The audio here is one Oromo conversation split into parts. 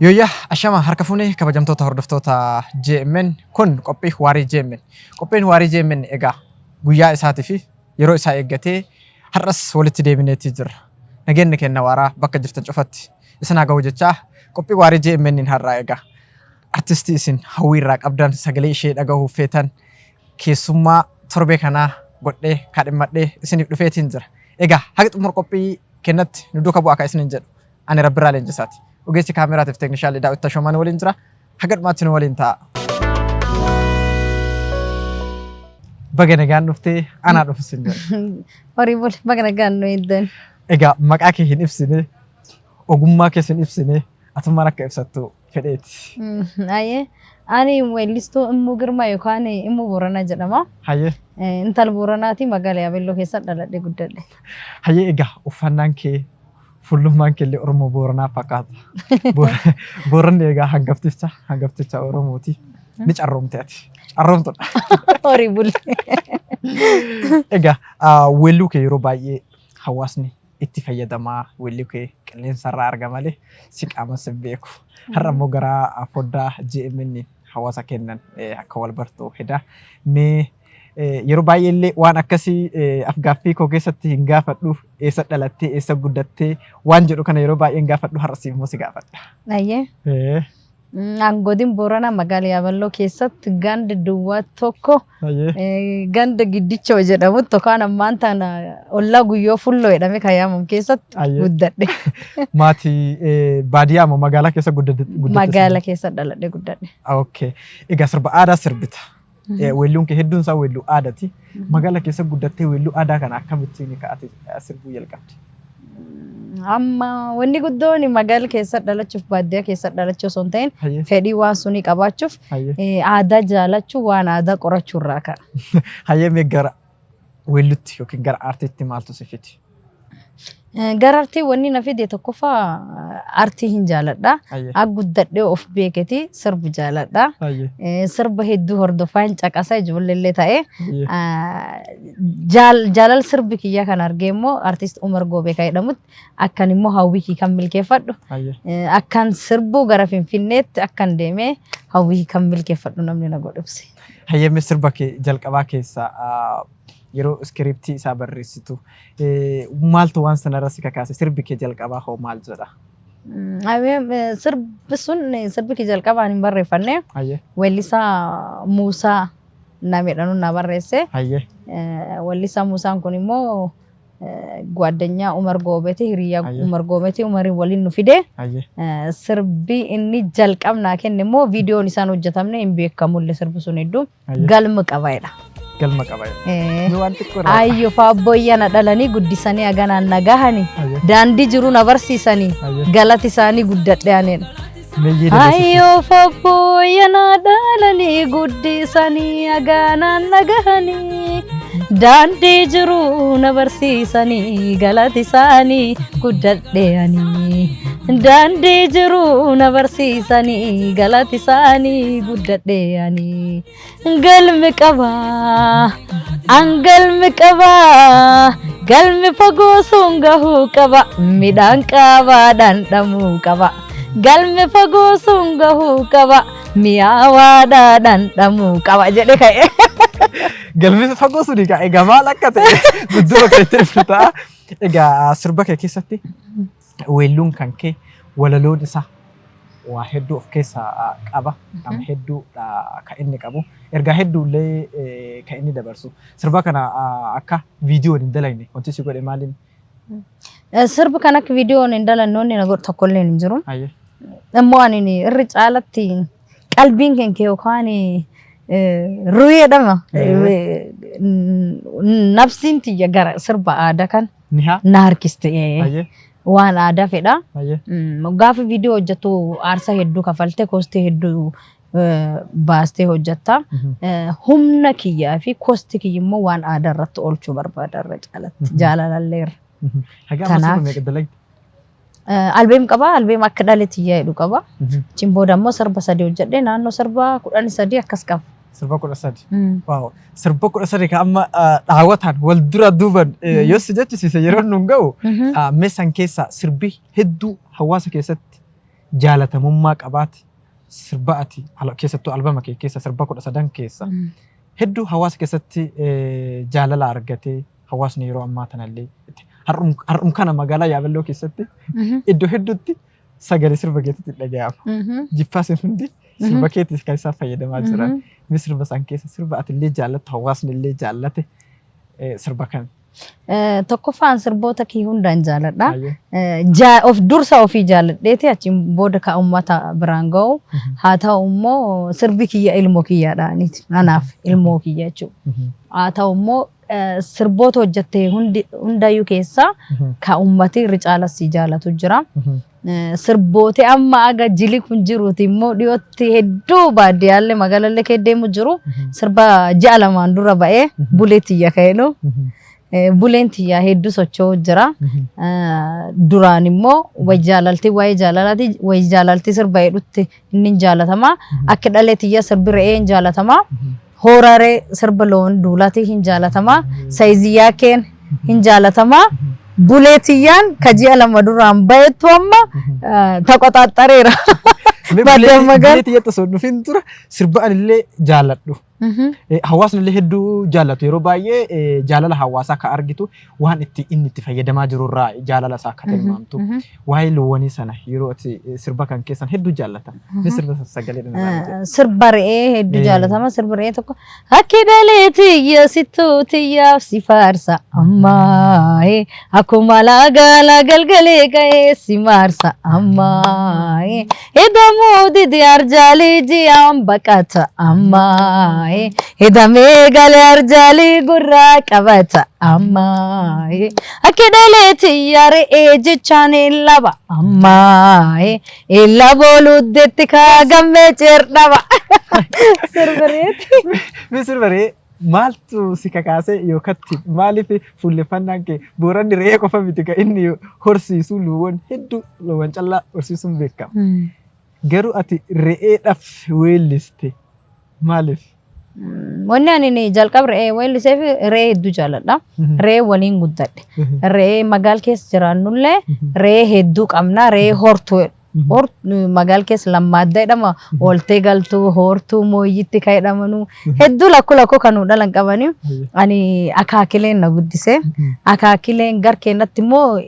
Yoya ashama harka fuunee kabajamtoota hordoftoota JMN kun qophii waarii JMN. Qophiin waarii JMN egaa guyyaa isaatii fi yeroo isaa eeggatee har'as walitti deebineetii jira. Nageenyi kenna waaraa bakka jirtan cufatti isin haa ga'u jechaa qophii waarii JMN har'aa egaa artistii isin hawwiirraa qabdan sagalee ishee dhagahuuf feetan keessummaa torbee kanaa godhee kaadhimmadhee isiniif dhufeetiin jira. Egaa haga xumura qophii kennatti nu duuka bu'aa kan isinin jedhu ani Rabbiraa Leenjisaati. Ogeessi kaameraatiif teeknishaali Daawit Tashoomaan waliin jira. Haga dhumaatti nu waliin ta'a. Baga nagaan dhuftee anaa dhufusin jedha. Horii bul baga nagaan nu eeddan. Egaa maqaa kee hin ibsine ogummaa kees hin ibsine atummaan akka ibsattu fedheeti. Ayyee ani weellistuu Immuu Girmaa yookaan Immuu Booranaa jedhama. Hayyee. Intal Booranaati magaalaa Yaabelloo keessa dhaladhee guddadhe. Hayyee egaa uffannaan kee fullummaan keellee Oromoo Booranaa fakkaata. Booranni egaa hangafticha Oromooti. Ni carroomte ati. Carroomtudha. Horii bul. Egaa weelluu kee yeroo baay'ee hawaasni itti fayyadamaa weelluu kee qilleensarraa arga malee si qaamas hin beeku. Har'a immoo gara foddaa JMN hawaasa kennan akka wal bartuu heda. Mee yeroo baay'ee illee waan akkasii afgaaffii koo keessatti hin gaafadhu eessa dhalattee eessa guddattee waan jedhu kana yeroo baay'ee hin gaafadhu har'a siif immoo si gaafadha. Ayyee. Godina Booranaa magaalaa Yaabelloo keessatti ganda duwwaa tokko ganda giddicha jedhamu tokkaan ammaan tana ollaa guyyoo fulloo jedhame kan yaamamu keessatti guddadhe. Maatii baadiyyaa moo magaalaa keessa guddatte? Magaalaa keessa dhaladhe guddadhe. Okay. Egaa sirba aadaa sirbita. Weelluun kee hedduun isaa weelluu aadaati. Magaalaa keessa guddattee weelluu aadaa kana akkamittiin ka'ate sirbuu jalqabde? Amma wanni guddoon magaalaa keessa dhalachuuf baadiyyaa keessa dhalachuu osoo hin ta'in fedhii waan sunii qabaachuuf aadaa jaalachuu waan aadaa qorachuu irraa ka'a. Hayyee mee gara weelluutti yookiin gara aartiitti maaltu si fide? Gara artii wanni na fide tokkoffaa artii hin jaaladha. Guddadhee of beeketi sirbu jaaladha. Sirba hedduu hordofaa hin caqasaa ijoolleellee ta'ee jaalala sirbi kiyyaa kan argee immoo artiist Umar Goobeekaa jedhamutti akkan immoo hawwii kan milkeeffadhu. Akkan sirbuu gara Finfinneetti akkan deemee hawwii kan milkeeffadhu namni na godhubse. Hayyee mee sirba kee jalqabaa keessa yeroo iskiriptii isaa barreessitu maaltu waan sanarra si kakaase sirbi kee jalqabaa hoo maal jedha? Sirbi sun sirbi kee jalqabaan hin barreeffanne weellisaa Muusaa namedhanu na barreesse. Weellisaa Muusaan kun immoo ጓደኛ Umar Goobeeti hiriyaa Umar Goobeeti Umarin waliin nu fide. Sirbi inni jalqabnaa kenne immoo viidiyoon isaan hojjetamne hin beekamulle sirbi sun hedduu galma qabaadha. Galma qabaadha. Ayyo faabboyyana dhalanii guddisanii aganaan nagahanii daandii jiru na barsiisanii galati isaanii guddadhe aneen. Ayyo faabboyyana dhalanii guddisanii aganaan nagahanii daandii jiru na barsiisanii galati isaanii guddadhe ani. Daandii jiru na barsiisanii galati isaanii guddadhe ani. Galmi qabaa galmi qabaa galmi fagoo sun gahuu qaba midhaan qabaa dhandhamuu qaba. Galmi fagoo sun gahuu qaba mi'aawaadhaa dhandhamuu qaba jedhe ka'e. Galmi fagoo suni egaa maal akka ta'e guddoo keettee fudhataa. Egaa sirba kee keessatti weelluun kan kee walaloon isaa waa hedduu of keessaa qaba. Nama hedduu kan inni qabu. Ergaa hedduullee kan inni dabarsu. Sirba kana akka viidiyoon hin dalagne wanti si godhe maaliin? Sirba kana akka viidiyoon hin dalannoonni na godhu tokkollee hin jiru. Immoo ani irri caalatti qalbiin keenya yookaan ruyeedhama. Nafsiin tiyya gara sirba aadaa kan na harkiste. Waan aadaa fedha. Gaafa viidiyoo hojjettu aarsaa hedduu kafalte koostii hedduu baastee hojjetta. Humna kiyyaa fi koostii kiyya immoo waan aadaa irratti oolchuu barbaada irra caalatti jaalalalleerra. Albeem qaba albeem akka dhaleetti jedhu qaba. Cimbooda immoo sirba 3 hojjedhe naannoo sirba 13 akkas qaba. sirba kudha sadi. Waaw sirba kudha sadi kan amma daawwatan wal dura duuban yoo si jechisiise yeroo nun ga'u meeshaan keessa sirbi hedduu hawaasa keessatti jaalatamummaa qabaati. Sirba ati keessattuu albama kee keessa sirba kudha sadan keessa hedduu hawaasa keessatti jaalala argatee hawaasni yeroo ammaa tanallee har'um kana magaalaa Yaabelloo keessatti iddoo hedduutti sagalee sirba keetitti dhaga'ama. Jiffaasin hundi sirba keetis kan isaan fayyadamaa jiran. Inni sirba isaan keessa sirba ati illee jaalattu hawaasni illee jaallate sirba kan. Tokkoffaan sirboota kee hundaan jaaladha. Of dursa ofii jaaladheeti achiin booda ka uummata biraan ga'u. Haa ta'u immoo sirbi kiyya ilmoo kiyyaadhaaniiti. Anaaf ilmoo kiyya jechuudha. Haa ta'u immoo sirboota hojjettee hundayyuu keessaa ka uummati irra caalatti jaalatu jira. Sirboota amma aga jili kun jiruuti immoo dhiyootti hedduu baadiyyaallee magaalaallee kee deemu jiru. Sirba ja'a lamaan dura ba'ee bulee tiyya ka'eenu. Buleen tiyyaa hedduu socho'u jira. Duraan immoo wayi jaalaltii sirba hedduutti inni jaalatama. Akka dhalee tiyyaa sirbi re'ee hin jaalatama. Hooraree sirba loon duulatii hin jaalatama. Saayiziyyaa keen hin jaalatama. Bulee tiyyaan kaji'a lama duraan bahetu amma taqoxaaxareera. Bulee tiyya tasoo dhufin tura sirba anillee jaaladhu. Hawaasni illee hedduu jaallatu yeroo baay'ee jaalala hawaasaa akka argitu waan inni itti fayyadamaa jirurraa jaalala isaa akka tilmaamtu waa'ee loowwanii sana yeroo sirba kan keessan hedduu jaallatan. Sirba sagalee dha. Sirba re'ee hedduu jaallatama. Sirba re'ee tokko akki dhalee tiyya sittuu tiyyaaf si faarsa ammaa akkuma laagala galgalee ka'ee si maarsa ammaa edamuu didi arjaalii jiyaan baqata ammaa. Hidhamee galee arjaalii gurraa qabata ammaa akkidalee tiyyaa re'ee jechaan laba ammaa illa booluddeetti kaagammee ceerdhaba. Sirbareeti. Sirbaree maaltu si kakaase yookatti maaliif fuulleffannaan kee booranni re'ee qofa miti kan inni horsiisuu loowwan hedduu loowwan callaa horsiisuun beekama. Garuu ati re'eedhaaf weelliste maaliif? Wanni ani jalqaba re'ee weelliseef re'ee hedduu jaaladha. Re'ee waliin guddadhe. Re'ee magaala keessa jiraannullee re'ee hedduu qabna. Re'ee hortuu magaala keessa lammaadda jedhama. Ooltee galtuu hortuu mooyyitti kan jedhamanu hedduu lakkuu kan dhalan qabani. Ani akaakileen na guddise. Akaakileen gar keenyatti immoo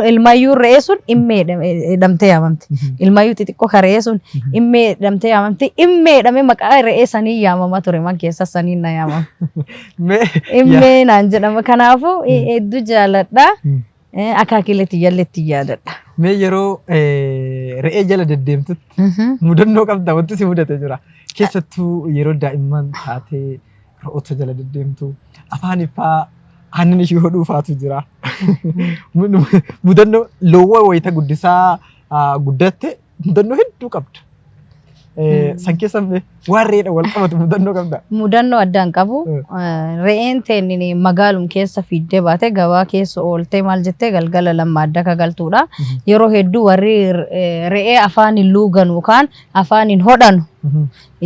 ilmayyuu re'ee sun immee hidhamtee yaamamti. Ilmayyuu xixiqqoo kan re'ee sun immee hidhamtee yaamamti. Immee hidhamee maqaa re'ee sanii yaamama ture man keessa sanii na yaamama. Immee naan jedhama. Kanaafuu hedduu jaaladha. Akaakilee tiyyaalleetti yaadadha. Mee yeroo re'ee jala deddeemtutti mudannoo qabda wanti si mudate jira. Keessattuu yeroo daa'imman taatee re'oota jala deddeemtu afaan ifaa aannan ishee hodhuufaatu jira. Mudannoo loowwan wayita guddisaa guddatte mudannoo hedduu qabda. San keessa waan re'eedha wal qabatu mudannoo qabda. Mudannoo addaan qabu. Re'een teenni magaalum keessa fiiddee baate gabaa keessa ooltee maal jettee galgala lammaadda ka galtuudha. Yeroo hedduu warri re'ee afaan hin luugan yookaan afaan hin hodhanu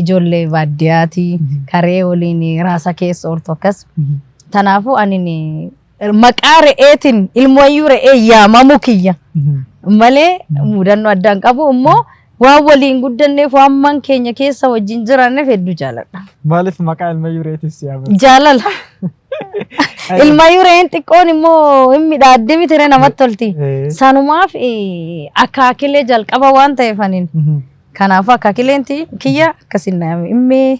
ijoollee baadiyyaati karee waliin raasa keessa ooltu akkas. Kanaafuu ani maqaa re'eetiin ilmooyyuu re'ee yaamamu kiyya malee mudannoo addaan qabu immoo waan waliin guddanneef waan man keenya keessa wajjin jiraanneef hedduu jaaladha. Maaliif maqaa ilmayyuu re'eetiif si yaamama? Jaalala. Ilmayyuu re'een xiqqoon immoo hin midhaadde miti ree namatti tolti. Sanumaaf akaakilee jalqaba waan ta'eef aniin. Kanaafuu akaakileen kiyya akkasiin na yaame immee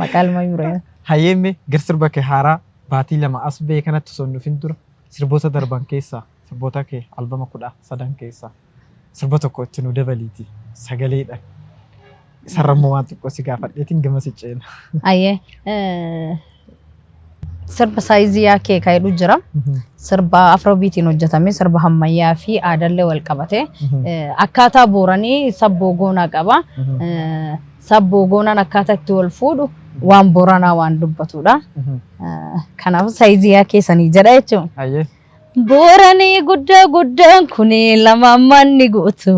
maqaa ilmayyuu re'een. Hayyeemme gar sirba kee haaraa baatii lama as ba'ee kanatti osoo hin dhufin dura sirboota darban keessaa sirboota kee albama 13 keessaa sirba tokko itti nu dabaliiti sagaleedha. Sarrammoo waan xiqqoo si gaafadheetiin gama si ceena. Ayyee sirba saayiziyyaa kee kaa'edhu jira. Sirba afrobiitiin hojjetame sirba ammayyaa fi aadaallee wal qabate. Akkaataa booranii sabboo goonaa qaba. Sabboo goonaan akkaataa itti wal fuudhu waan booranaa waan dubbatudha. Kanaaf saayiziyyaa keessanii jedha jechuun. Booranii guddaa guddaan kuni lama manni guutu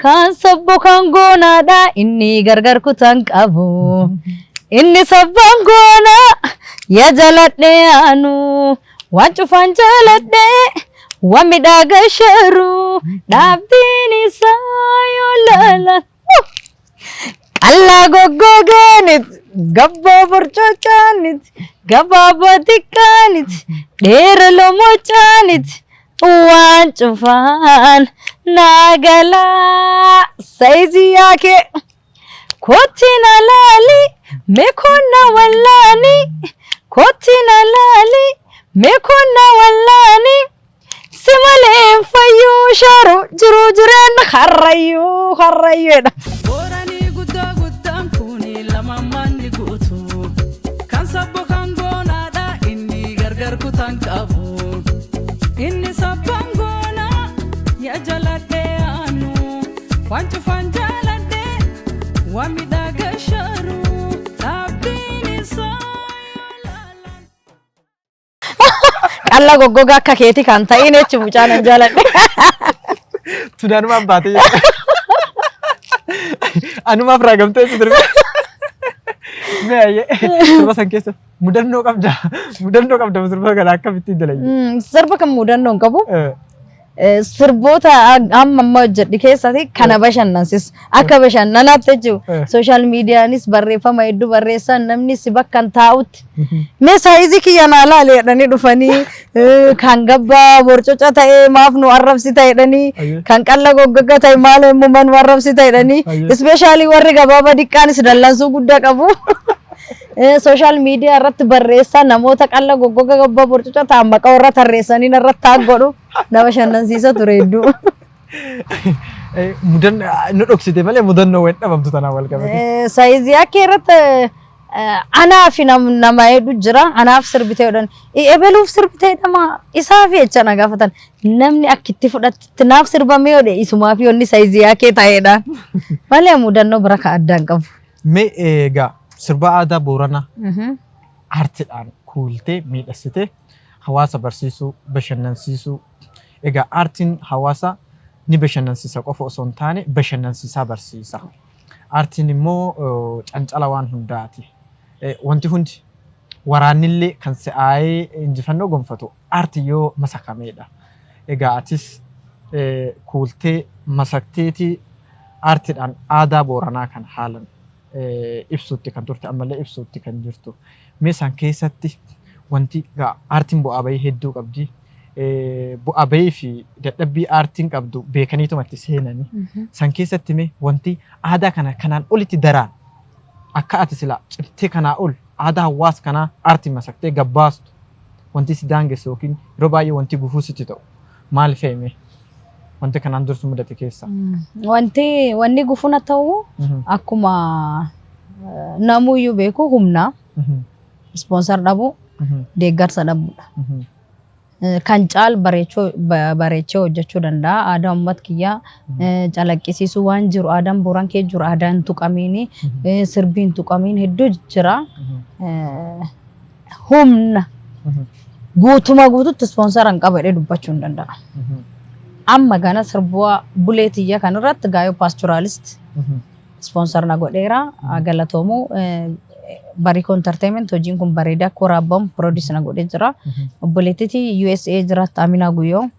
kan sabbo kan goonaadha inni gargar kutan qabu inni sabban goona yaa jaladhe anu waan cufaan jaladhe waan midhaga sharu dhaabbiin isaa yoo laalan Allah goggogaanit gabbaa burcuucaanit gabaabaa xiqqaanit dheera lomocaanit waan cufaan naagalaa saayizii yaakee kottiin alaali meekonna wallaani kottiin alaali meekonna wallaani si malee fayyuu sharu jiru jireen harrayyuudha. Inni sabbangona ya jalate anu wanchu fanjalate wamidaga sharu abdini sayalala Allah goggoga akka keeti kan ta'in jechu mucaan jaladhe Tudaan maan baate anumaaf raagamtee sidirbe mee sirba san keessa mudannoo qabda sirba kana akkamitti dalagde sirba kan mudannoo qabu sirboota amma hojjedhi keessatti kana bashannansis akka bashannanaatti jechuudha social mediaanis barreeffama hedduu barreessan namni si bakka taa'utti mee saayizii kiyya naa laale jedhanii dhufanii kan gabbaa borcoca ta'e maaf nu arrabsi ta'edhanii kan qalla goggoga ta'e maal immoo nu arrabsi ta'edhanii especially warri gabaaba diqqaanis dallansuu guddaa qabu social media irratti barreessaa namoota qalla goggoga gabbaa borcoca ta'an maqaa warra tarreessanii irratti taaggodhu nama bashannansiisa ture hedduu. Nu dhoksite malee mudannoo waan dhabamtu tanaa wal qabate. Saayizii akka irratti anaaf nama hedduu jira anaaf sirbitee jedhan ebeluuf sirbitee dhama isaaf jecha na gaafatan namni akkitti fudhatti naaf sirbamee jedhe isumaaf yoonni saayizii akka ta'edha malee mudannoo bira ka addaan qabu. Mee egaa sirba aadaa Booranaa aartiidhaan kuultee miidhagsitee hawaasa barsiisuu bashannansiisuu egaa aartiin hawaasa ni bashannansiisa qofa osoo hin taane bashannansiisaa barsiisa. Aartiin immoo cancala waan hundaati. Wanti hundi waraannillee kan se'aayee injifannoo gonfatu aartii yoo masakameedha. Egaa atis kuultee masakteetii aartiidhaan aadaa Booranaa kan haalan ibsuutti kan turte ammallee ibsuutti kan jirtu. Mee san keessatti wanti aartiin bu'aa bahii hedduu qabdi. Bu'aa bahii fi dadhabbii aartiin qabdu beekaniitumatti seenanii. San keessatti mee wanti aadaa kanaan olitti daraan akka ati sila cimtee kanaa ol aadaa hawaasa kanaa aartiin masaktee gabbaastu wanti si daangessu yookiin yeroo baay'ee wanti gufuu sitti ta'u maal fe'ime wanti kanaan dursu mudate keessa. Wanni gufuuna ta'u akkuma namuyyuu beeku humna sponsor dhabu deeggarsa dhabuudha. Kan caal bareechee hojjechuu danda'a aadaa uummata kiyyaa calaqqisiisuu waan jiru aadaan Booran kee jiru aadaan tuqamiini sirbiin tuqamiin hedduu jira humna guutuma guututti sponsoran qaba jedhee dubbachuu hin danda'a. Amma gana sirbaa buleetiyya kanarratti gaayoo pastoralist sponsor na godheera galatoomu Bariko Entertainment hojiin kun bareedaa koraabam produce na godhee jira. Obboleettiiti USA jiraatti Amina Guyyoo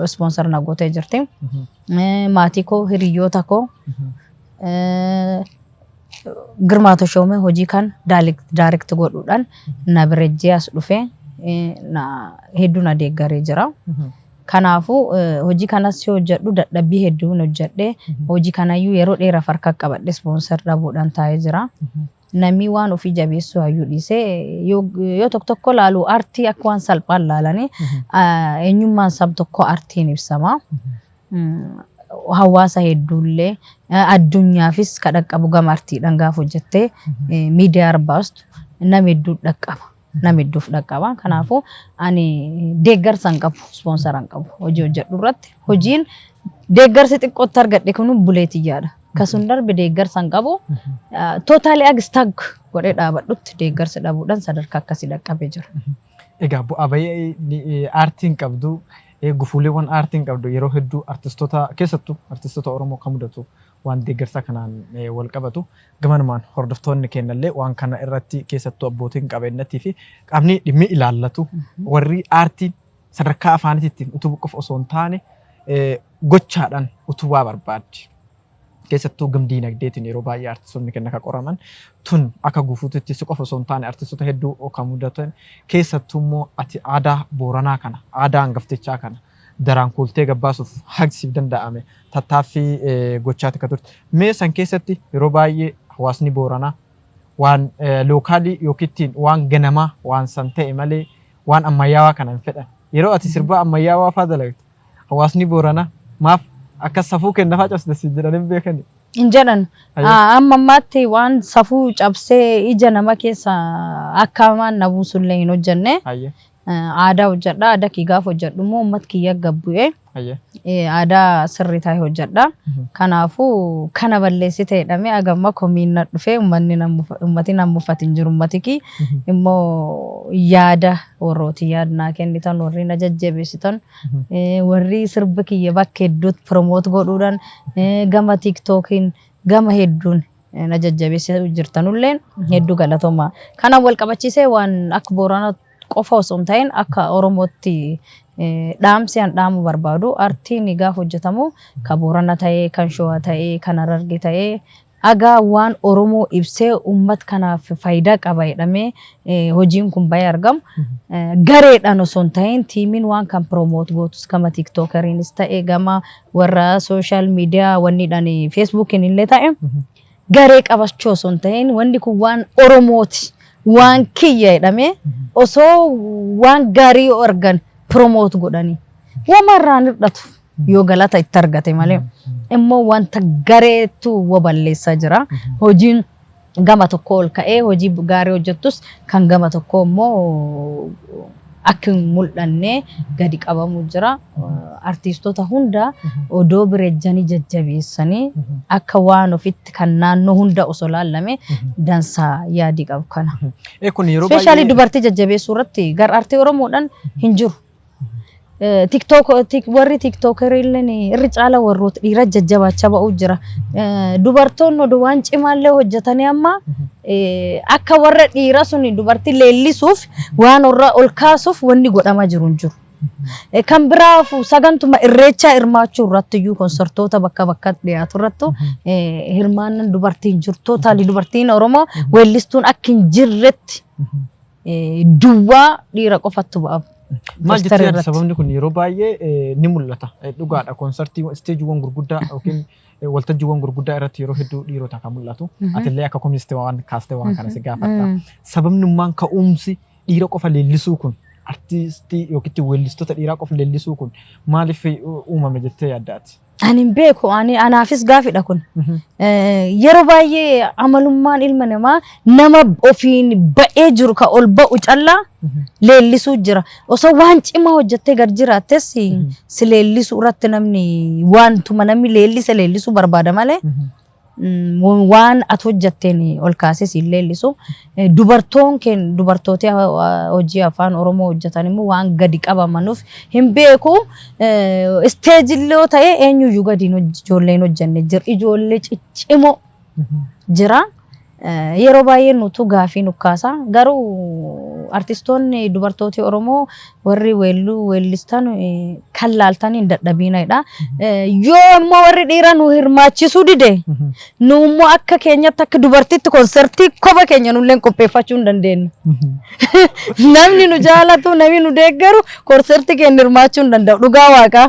sponsor na gootee jirti. Maatii koo hiriyoota koo Girmaa Toshoomee hojii kan direct godhuudhaan na birejjee as dhufee hedduu na deeggaree jira. Kanaafuu hojii kanas hojjedhu dadhabbii hedduu hojjedhee hojii kanayyuu yeroo dheeraaf harka qabadhe sponsor dhabuudhaan taa'ee jira. Namni waan ofii jabeessuu hayyuu dhiisee yoo tokko laalu aartii akka waan salphaan laalanii eenyummaan sab tokko aartiin ibsama. Hawaasa hedduullee addunyaafis ka dhaqqabu gama aartiidhaan gaafa hojjettee miidiyaa arbaastu nama hedduu dhaqqaba. Nama hedduuf dhaqqaba. Kanaafuu ani deeggarsan qabu sponsoran qabu hojii hojjedhu irratti hojiin deeggarsi xiqqootti argadhe kun buleetiyyaadha. Kasun darbe deeggarsan qabu totally agstag godhee dhaabadhutti deeggarsa dhabuudhaan sadarkaa akkasii dhaqqabee jira. Egaa bu'aa bayii aartiin qabdu gufuuleewwan aartiin qabdu yeroo hedduu artistoota keessattuu artistoota Oromoo kan mudatu waan deeggarsa kanaan wal qabatu gamanumaan hordoftoonni kennallee waan kana irratti keessattuu abbootiin qabeenyatii fi qaamni dhimmi ilaallatu warri aartiin sadarkaa afaaniitiin utubuu qofa osoo hin taane gochaadhaan utubaa barbaaddi. Keessattuu gamdiinagdeetiin yeroo baay'ee artistoonni kenna akka qoraman tun akka gufuutti si qofa osoo hin taane artistoota hedduu kan mudatan keessattuu immoo ati aadaa Booranaa kana aadaa hangaftichaa kana daraan kuultee gabbaasuuf haqsiif danda'ame tattaaffii gochaati akka turte. Mee san keessatti yeroo baay'ee hawaasni Booranaa waan lookaalii yookiin waan ganamaa waan san ta'e malee waan ammayyaawaa kana hin fedhan. Yeroo ati sirba ammayyaawaa fa'aa dalagdu hawaasni Booranaa maaf akka safuu kenna fa'aa cabsite si jedhanii beekani. Injedhan amma ammaatti waan safuu cabsee ija nama keessa akka maan na buusullee hin hojjenne. Aadaa hojjedha. Aadaa kiyya gaafa hojjedhu immoo uummata kiyya gabbu'ee aadaa sirrii ta'e hojjedha. Kanaafuu kana balleessite jedhamee agamma komiin dhufee uummatni nama uffatu hin jiru. Uummati kiyya immoo yaada warrooti yaadnaa kennitan warri na jajjabeessitan warri sirba kiyya bakka hedduutti promoot godhuudhaan gama tiktookiin gama hedduun na jajjabeessisaa jirtanulleen hedduu galatooma. Kana wal qabachiisee waan akka Booranaa qofa osoo hin ta'in akka Oromootti dhaamsi an dhaamu barbaadu aartiin gaafa hojjetamu kan Boorana ta'ee kan Shawaa ta'ee kan Hararge ta'ee agaa waan Oromoo ibsee uummata kanaaf faayidaa qaba jedhamee hojiin kun bahee argamu gareedhaan osoo hin ta'in tiimiin waan kan promoot gootus gama tiktokeriinis ta'e gama warra sooshaal miidiyaa wanniidhaan feesbuukiin illee ta'e garee qabachuu osoo hin ta'in wanni kun waan Oromooti. Waan kiyya jedhamee osoo waan gaarii argan promoot godhanii wamarraan hir'atu yoo galata itti argate malee immoo wanta gareetu waballeessaa jira. Hojiin gama tokko ol ka'ee hojii gaarii hojjettus kan gama tokko immoo akka hin mul'anne gadi qabamu jira. Artistoota hunda odoo bireejjanii jajjabeessanii akka waan ofitti kan naannoo hunda osoo laallame dansaa yaadii qabu kana. Speeshaalii dubartii jajjabeessuu irratti gar aartii Oromoodhaan hin jiru. Warri tiktookerilleen irri caala warroota dhiira jajjabaachaa ba'uu jira. Dubartoonni oduu waan cimaallee hojjetanii amma akka warra dhiira suni dubartii leellisuuf waan irraa ol kaasuuf wanni godhamaa jiru hin jiru. Kan biraaf sagantuma irreechaa hirmaachuu irratti iyyuu konsertoota bakka bakkatti dhiyaatu irrattu hirmaannan dubartiin jirtu taali dubartiin Oromoo weellistuun akka hin jirretti duwwaa dhiira qofatti ba'a. Maal jettee sababni kun yeroo baay'ee ni mul'ata. Dhugaadha konsertii isteejiiwwan gurguddaa yookiin waltajjiiwwan gurguddaa irratti yeroo hedduu dhiirota kan mul'atu. Atillee akka koministii waan kaastee waan kana si gaafadha. Sababnummaan ka'umsi dhiira qofa leellisuu kun artistii yookiin weellistoota dhiiraa qofa leellisuu kun maaliif uumame jettee yaaddaati? Ani hin beeku anaafis gaafidha kun. Yeroo baay'ee amalummaan ilma namaa nama ofiin ba'ee jiru ka ol ba'u callaa leellisuu jira. Osoo waan cimaa hojjettee gad jiraattes si leellisuu irratti namni waantuma namni leellisuu barbaada malee waan ati hojjetteen ol kaasee si leellisu. Dubartoota hojii afaan Oromoo hojjetan immoo waan gadi qabamanuuf hin beeku. Isteejillee ta'ee eenyuyyuu gadi ijoolleen hojjenne jira. Ijoollee ciccimoo jira. Yeroo baay'ee nutu gaafii nukkaasa. Garuu artistoonni dubartooti Oromoo warri weellistan kan laaltan hin dadhabinedha. Yoo immoo warri dhiiraa nu hirmaachisuu dide nu immoo akka keenyatti akka dubartiitti konsertii kopha keenya nulleen qopheeffachuu hin dandeenyu. Namni nu jaalatu namni nu deeggaru konsertii keenya hirmaachuu hin danda'u dhugaa waaqa.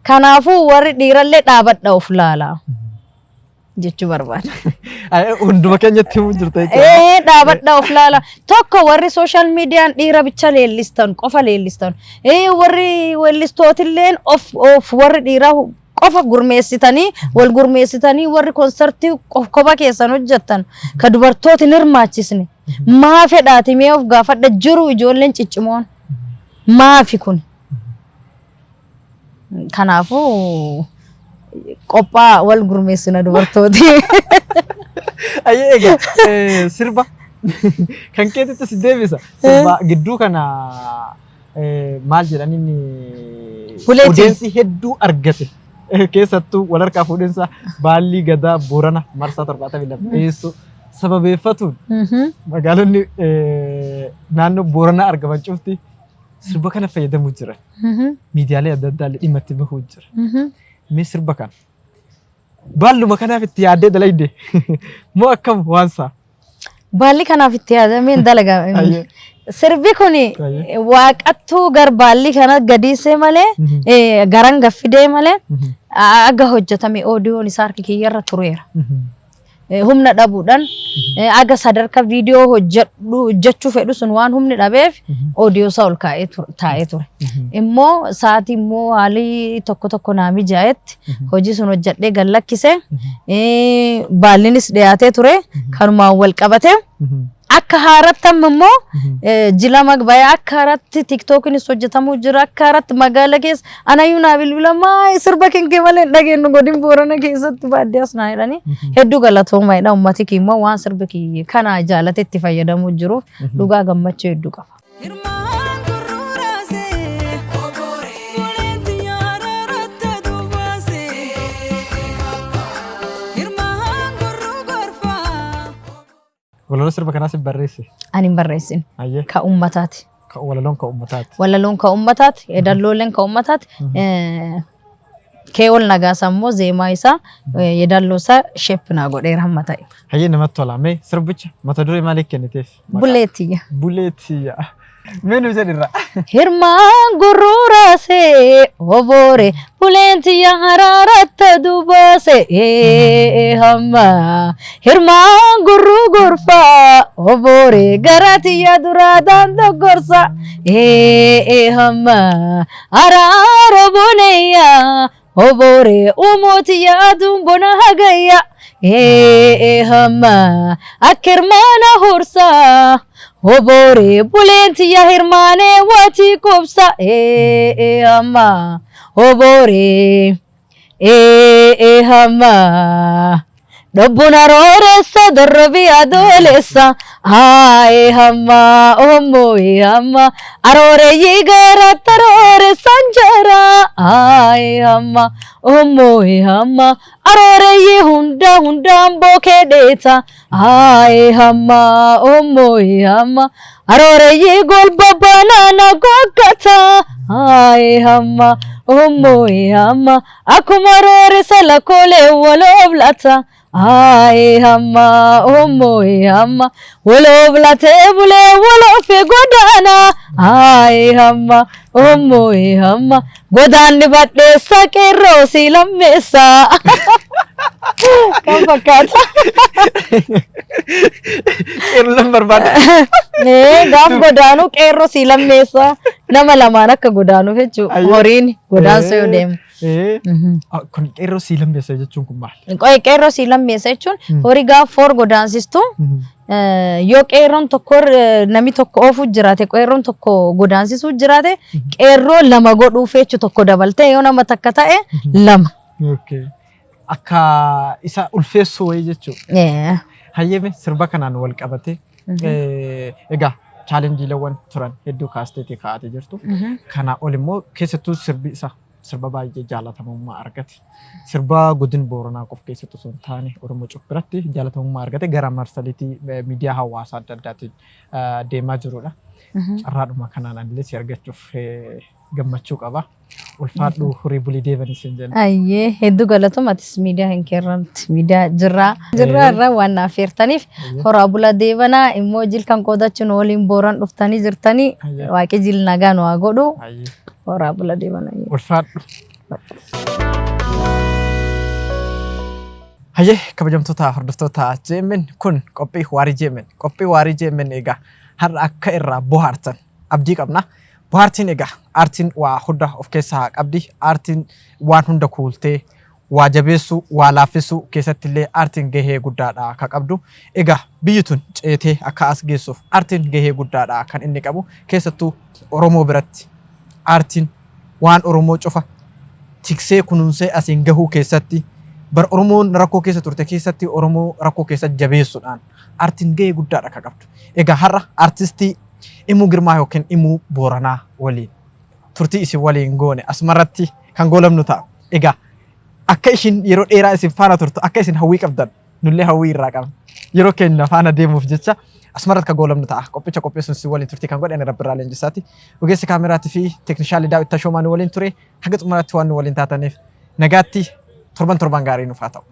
Kanaafuu warri dhiirallee dhaabadha of laala. Jechuu barbaada. Hunduma keenyatti himuu jirta. Dhaabadha of laala. Tokko warri sooshaal miidiyaan dhiira bicha leellistan qofa leellistan. Warri weellistootilleen of warri dhiiraa qofa gurmeessitanii wal gurmeessitanii warri konsertii kopha keessan hojjettan ka dubartooti hin hirmaachisne. Maa fedhaati mee of gaafadha jiru ijoolleen ciccimoon. Maafi kun. Kanaafuu qophaa wal gurmeessina dubartooti. Egaa sirba Kan keetitti si deebisa. Sirba gidduu kana maal jedhaniin odeessi hedduu argate. Keessattuu wal harkaa fuudhinsa Baalli Gadaa Boorana Marsaa 72 dhiyeessu sababeeffatuun magaalonni naannoo Booranaa argaman cufti sirba kana fayyadamuu jira. Miidiyaalee adda addaa dhimma itti bahuu jira. Mee sirba kana baalluma kanaaf itti yaaddee dalayde moo akkam waansaa? Baalli kanaaf itti yaadameen dalaga. Sirbi kuni waaqattuu gar baalli kana gadiisee malee garan gaffidee malee aga hojjetame oodiyoon isaa harki kiyyarra tureera. Humna dhabuudhaan aga sadarkaa viidiyoo hojjechuu fedhu sun waan humni dhabeef oodiyoo isaa ol kaa'ee taa'ee ture. Immoo sa'aatii immoo haalli tokko naa mijaa'etti hojii sun hojjedhee gallakkise baallinis dhiyaatee ture kanumaan wal qabate. Akka haaratti ammoo jila magbaya akka haaratti TikTokinis hojjetamuu jira akka haaratti magaala keessa anayyuu naa bilbilamaa sirba kee malee dhageenyu godin Boorana keessatti baadiyyaas naa jedhanii hedduu galatoomaadha ummati kiimmoo waan sirbi kiyye kana jaalate itti fayyadamuu jiruuf dhugaa gammachuu hedduu qaba. Walaloon sirba kanaa si barreesse? Ani hin barreessin. Ka ummataati. Walaloon ka ummataati. Walaloon ka ummataati. Yedallooleen ka ummataati. Keewol Nagaasaa immoo zeemaa isaa yedalloo isaa sheepinaa godheera hamma ta'e. Hayyee namatti tola. Mee sirbicha mata duree maaliif kenniteef? Buleetiyya. Buleetiyya. Menu jedhirra. Hirmaan gurraasee oboore buleetiyya haraaratta dubaase hamma. Hirmaan gurrufaa oboore garatiyya duraadhaan doggorsa hamma. Araara boneeyya oboore uumotiyya aduun bona hagayya hamma. Akka hirmaana horsaa Obore bulenti ya hirmane wati kubsa hamma obore hamma Dobbuna rooressa dorrobi adolessa hamma ommo hamma arore yigara tarore sanjara hamma ommo hamma arore yi hunda mboke deta hamma ommo hamma arore yi golba banana gogata hamma ommo hamma akuma rore salakole woloblata hamma ommo hamma woloblate bule wolofe godana hamma ommo hamma godanni badde sakero silamesa kan fakkaata qeerroon barbaada gaaf godaanu qeerroo silamesa nama lamaan akka godaanu jechuudha horiin godaansa yoo deemu. Kun qeerroo silamesa jechuun kun maal? Qeerroo silamesa jechuun horii gaaf for godaansistu yoo qeerroon tokko nami tokko oofu jiraate qeerroon tokko godaansisu jiraate qeerroo lama godhuuf jechu tokko dabalte yoo nama takka ta'e lama. Akka isa ulfeessu wayii jechuudha. Hayyeme sirba kanaan wal qabate egaa chaalenjiileewwan turan hedduu kaasteetii kaa'atee jirtu. Kana ol immoo keessattuu sirbi isa sirba baay'ee jaalatamummaa argate. Sirba godin Booranaa qof keessattuu osoo hin taane Oromoo cuf biratti jaalatamummaa argate gara marsariitii miidiyaa hawaasaa adda addaatiin deemaa jirudha. Carraadhuma kanaan anillee si argachuuf gammachuu qaba. Ulfaadhu horii bulii deebanis hin jenna. Ayyee hedduu galatoomatis miidiyaa hin keerramti miidiyaa jirraa irraa waan naaf feertaniif horaa bula deebanaa immoo jil kan qoodachuun waliin Booran dhuftanii jirtanii waaqi jil nagaa nu haa godhu horaa bula deebanaa. Ulfaadhu. Hayyee kabajamtoota hordoftoota JMN kun qophii waarii JMN qophii waarii JMN egaa har'a akka irraa bohaartan abdii qabna. Bohaartiin egaa aartiin waa hunda of keessaa qabdi. Aartiin waan hunda kuultee waa jabeessuu waa laaffisuu keessatti illee aartiin gahee guddaadha kan qabdu. Egaa biyyi tun ceetee akka as geessuuf aartiin gahee guddaadha kan inni qabu. Keessattuu Oromoo biratti aartiin waan Oromoo cufa tiksee kunuunsee asiin gahuu keessatti bar Oromoon rakkoo keessa turte keessatti Oromoo rakkoo keessa jabeessuudhaan artiin gahee guddaadha kan qabdu. Egaa har'a artistii Imuu Girmaa yookiin Imuu Booranaa waliin turtii isin waliin goone asumarratti kan goolabnu ta'a. Egaa akka isin yeroo dheeraa isin faana turtu akka isin hawwii qabdan nullee hawwii irraa qabna. Yeroo keenya faana deemuuf jecha asumarratti kan goolabnu ta'a. Qophicha qopheessuun isin waliin turtii kan godhan Rabbi irraa leenjisaati. Ogeessi kaameraatii fi teeknishaalii Daawit Tashoomaa nu waliin ture. Haga xumuraatti waan nu waliin taataniif nagaatti torban gaarii nuuf haa ta'u.